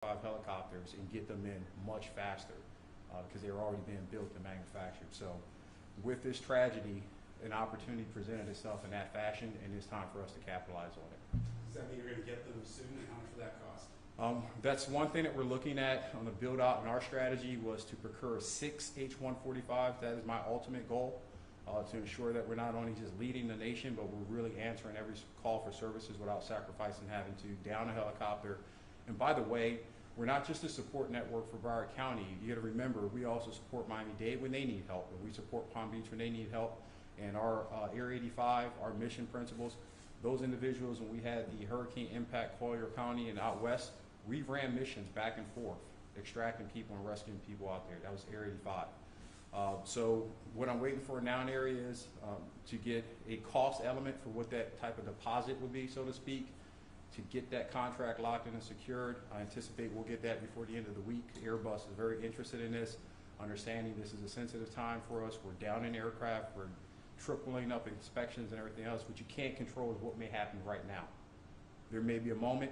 helicopters and get them in much faster because they were already being built and manufactured. So with this tragedy, an opportunity presented itself in that fashion, and it's time for us to capitalize on it. Does that mean you're going to get them soon, and how much will that cost? That's one thing that we're looking at on the build out, and our strategy was to procure 6 H-145s. That is my ultimate goal, to ensure that we're not only just leading the nation, but we're really answering every call for services without sacrificing having to down a helicopter. And by the way, we're not just a support network for Broward County. You got to remember, we also support Miami-Dade when they need help, and we support Palm Beach when they need help. And our Area 85, our mission principles, those individuals, when we had the hurricane impact Collier County and out west, we ran missions back and forth, extracting people and rescuing people out there. That was Area 85. So what I'm waiting for now in area is to get a cost element for what that type of deposit would be, so to speak, to get that contract locked in and secured. I anticipate we'll get that before the end of the week. Airbus is very interested in this, understanding this is a sensitive time for us. We're down in aircraft, we're tripling up inspections and everything else. What you can't control is what may happen right now. There may be a moment,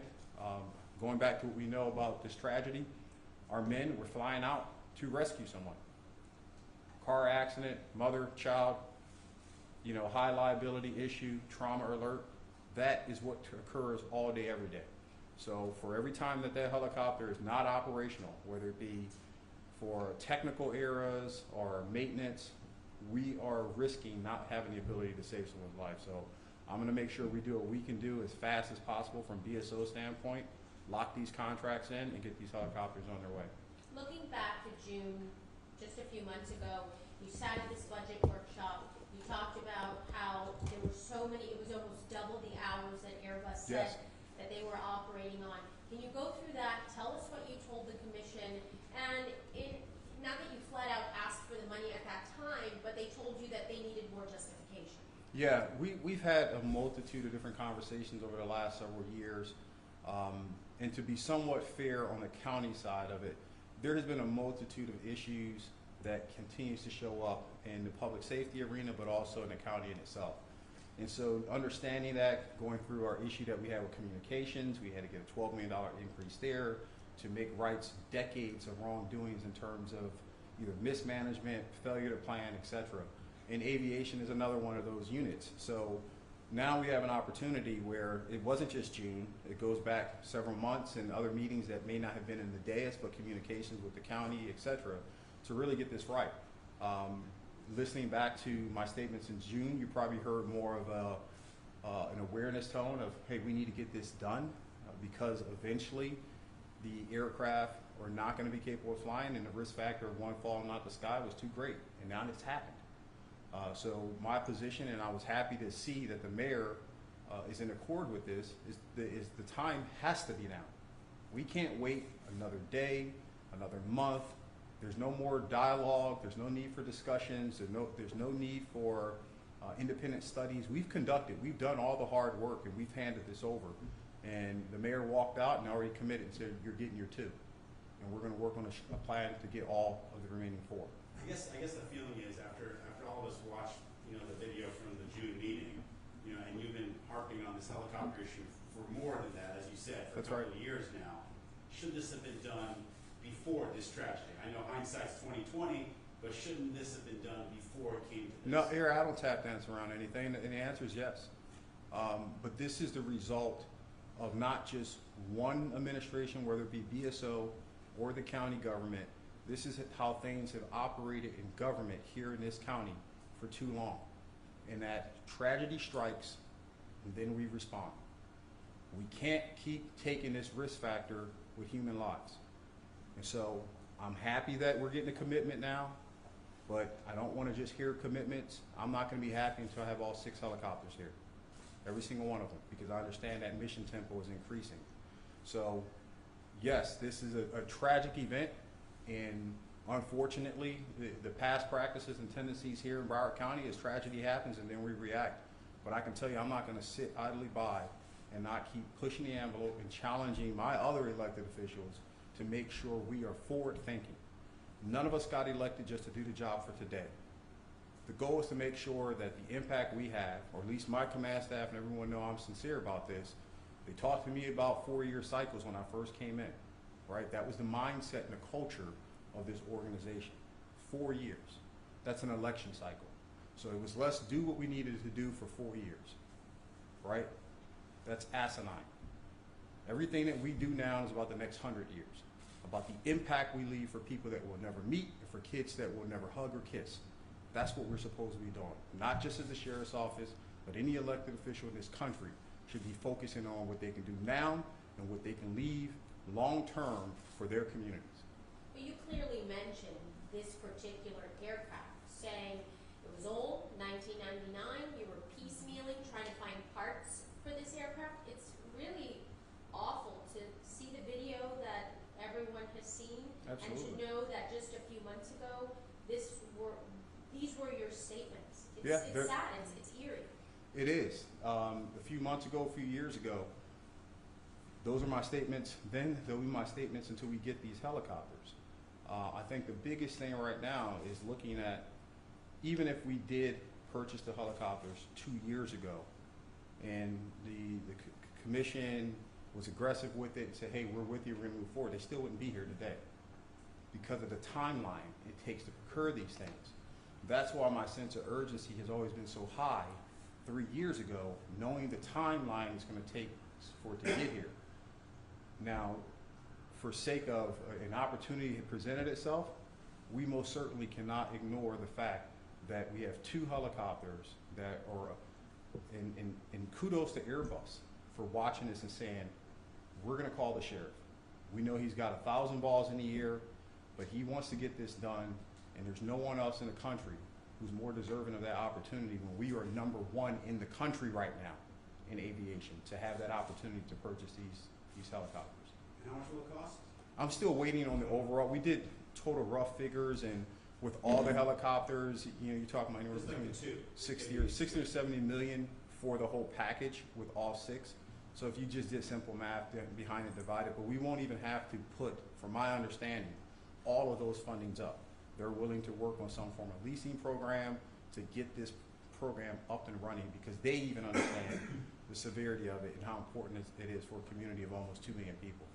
going back to what we know about this tragedy, our men were flying out to rescue someone. Car accident, mother, child, high liability issue, trauma alert. That is what occurs all day, every day. So for every time that helicopter is not operational, whether it be for technical errors or maintenance, we are risking not having the ability to save someone's life. So I'm going to make sure we do what we can do as fast as possible from BSO standpoint, lock these contracts in, and get these helicopters on their way. Looking back to June, just a few months ago, you sat at this budget workshop. You talked about how there were so many, it was almost double the hours that Airbus said that they were operating on. Can you go through that? Tell us what you told the commission. And not that you flat out asked for the money at that time, but they told you that they needed more justification. Yeah, we've had a multitude of different conversations over the last several years. And to be somewhat fair on the county side of it, there has been a multitude of issues that continues to show up in the public safety arena, but also in the county in itself. And so understanding that, going through our issue that we had with communications, we had to get a $12 million increase there to make rights decades of wrongdoings in terms of either mismanagement, failure to plan, etc. And aviation is another one of those units. So now we have an opportunity where it wasn't just June, it goes back several months and other meetings that may not have been in the dais, but communications with the county, etc., to really get this right. Listening back to my statements in June, you probably heard more of an awareness tone of, hey, we need to get this done because eventually the aircraft are not going to be capable of flying, and the risk factor of one falling out the sky was too great, and now it's happened. So my position, and I was happy to see that the mayor is in accord with this, is the time has to be now. We can't wait another day, another month. There's no more dialogue. There's no need for discussions. There's no need for independent studies. We've we've done all the hard work, and we've handed this over. And the mayor walked out and already committed and said, you're getting your 2. And we're going to work on a plan to get all of the remaining 4. I guess the feeling is after all of us watched the video from the June meeting, and you've been harping on this helicopter issue for more than that, as you said, for a couple of years now. Should this have been done before this tragedy? I know hindsight's 2020, but shouldn't this have been done before it came to this? No, here I don't tap dance around anything, and the answer is yes. But this is the result of not just one administration, whether it be BSO or the county government. This is how things have operated in government here in this county for too long. And that tragedy strikes, and then we respond. We can't keep taking this risk factor with human lives. And so I'm happy that we're getting a commitment now, but I don't want to just hear commitments. I'm not going to be happy until I have all 6 helicopters here, every single one of them, because I understand that mission tempo is increasing. So yes, this is a tragic event, and unfortunately, the past practices and tendencies here in Broward County is tragedy happens and then we react. But I can tell you, I'm not going to sit idly by and not keep pushing the envelope and challenging my other elected officials to make sure we are forward thinking. None of us got elected just to do the job for today. The goal is to make sure that the impact we have, or at least my command staff and everyone know I'm sincere about this. They talked to me about 4-year cycles when I first came in. right? That was the mindset and the culture of this organization. 4 years. That's an election cycle. So it was, let's do what we needed to do for 4 years, right? That's asinine. Everything that we do now is about the next 100 years, about the impact we leave for people that we'll never meet and for kids that we'll never hug or kiss. That's what we're supposed to be doing. Not just as the sheriff's office, but any elected official in this country should be focusing on what they can do now and what they can leave long term for their communities. But you clearly mentioned this particular aircraft, saying it was old, 1999, you were piecemealing, trying to find parts for this aircraft. It's really awful to see the video that everyone has seen. Absolutely. And to know that just a few months ago, these were your statements. It's, Yeah, it's sad, it's eerie. It is. A few months ago, a few years ago, those are my statements then, they'll be my statements until we get these helicopters. I think the biggest thing right now is looking at, even if we did purchase the helicopters 2 years ago, and the commission was aggressive with it and said, hey, we're with you, we're gonna move forward, they still wouldn't be here today because of the timeline it takes to procure these things. That's why my sense of urgency has always been so high 3 years ago, knowing the timeline it's gonna take for it to get here. Now, for sake of an opportunity that presented itself, we most certainly cannot ignore the fact that we have 2 helicopters that are, and kudos to Airbus for watching this and saying, we're gonna call the sheriff. We know he's got 1,000 balls in the air, but he wants to get this done, and there's no one else in the country who's more deserving of that opportunity when we are #1 in the country right now in aviation to have that opportunity to purchase these helicopters. How much will it cost? I'm still waiting on the overall. We did total rough figures, and with all the helicopters, you know, you're talking about anywhere between 60 or 70 million for the whole package with all 6. So if you just did simple math behind it, divided, but we won't even have to put, from my understanding, all of those fundings up. They're willing to work on some form of leasing program to get this program up and running because they even understand the severity of it and how important it is for a community of almost 2 million people.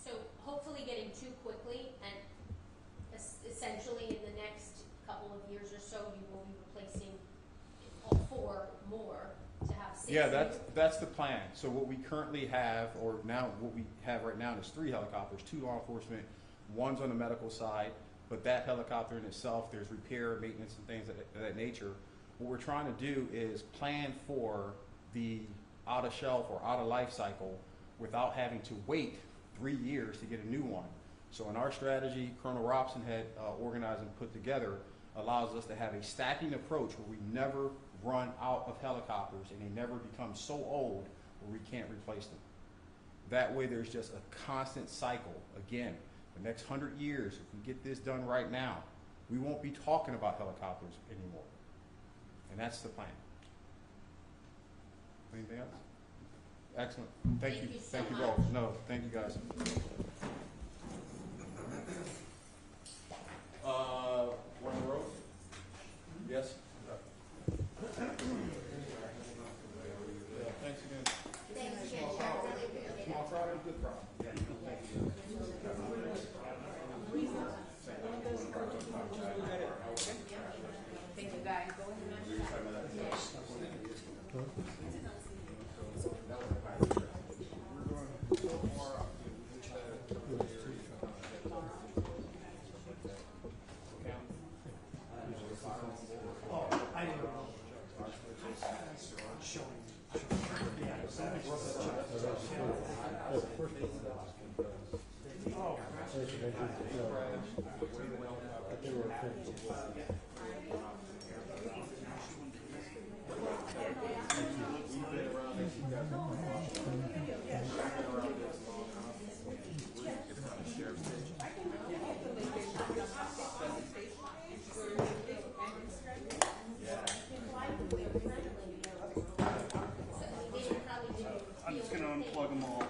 So hopefully getting too quickly, and essentially in the next couple of years or so, you will be replacing 4 more to have 6. Yeah, that's the plan. So what we currently have, or now what we have right now is 3 helicopters, 2 law enforcement, 1's on the medical side, but that helicopter in itself, there's repair, maintenance, and things of that nature. What we're trying to do is plan for the out of shelf or out of life cycle without having to wait 3 years to get a new one. So in our strategy, Colonel Robson had organized and put together, allows us to have a stacking approach where we never run out of helicopters and they never become so old where we can't replace them. That way there's just a constant cycle. Again, the next 100 years, if we get this done right now, we won't be talking about helicopters anymore. And that's the plan. Anything else? Excellent. Thank you. So Thank you much. both. No, thank you guys. One row? Yes? Yeah, thanks again. Thanks again, Sheriff. Really appreciate it. Small problem, good problem. Yeah, thank you. Thank you, guys. I'm just going to unplug them all.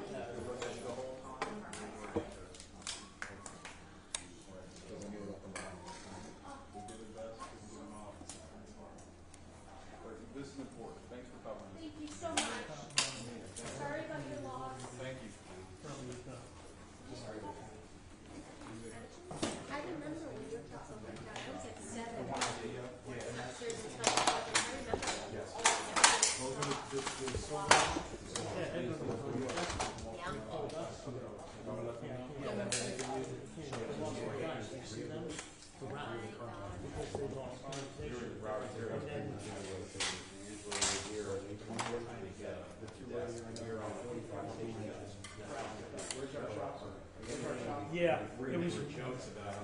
Yeah, it was. Jokes about,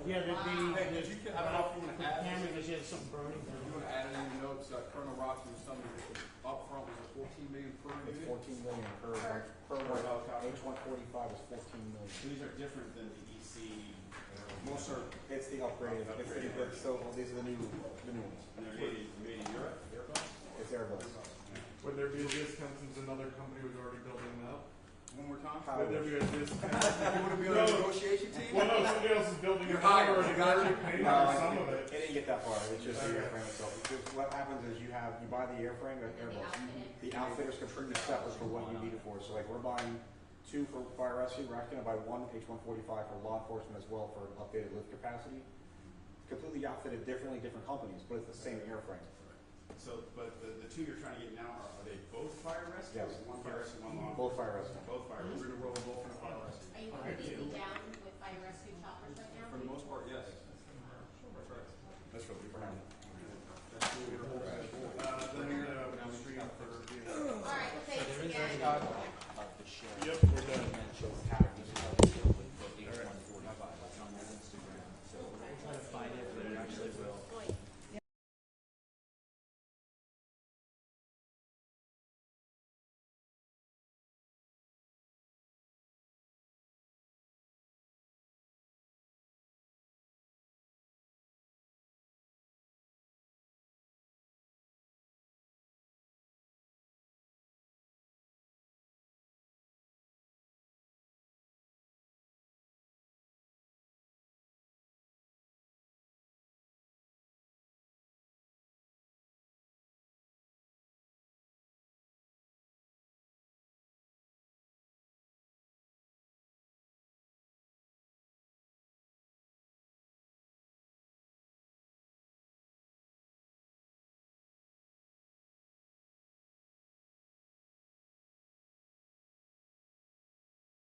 Yeah, the Hey, did you get, I don't know if you want to add camera this. that had something burning. You want to add it in your notes, Colonel Ross was telling me that up front was a 14 million per It's unit. 14 million per one. H145 is 14 million. these are different than the EC. Most are, It's the upgraded. So these are the new ones. And they're made in Europe, Airbus? It's Airbus. Would there be a discount since another company was already building them out? one more time. How- Would there be a discount? You want to be on the negotiation team? Well, no, somebody else is building You're it out hired. already. I got They're you. already paying No, for some of it. it didn't get that far. It's just the Okay. airframe itself. Because what happens is you buy the airframe at And the Airbus. outfit. The outfitters contribute separate for what you need it for. So like we're buying 2 for fire rescue. We're actually gonna buy 1 H145 for law enforcement as well for updated lift capacity. Completely outfitted differently, different companies, but it's the same airframe. So, but the two you're trying to get now, are they both fire rescue? Yes. One fire rescue, one law? Both fire rescue. Both fire We're rescue. going to roll both in a fire rescue. Are you completely down with fire rescue choppers right now? For the most part, yes. That's right. That's what we're Then you're gonna stream for. All right, thanks again. Yep, we're done. And then shows how to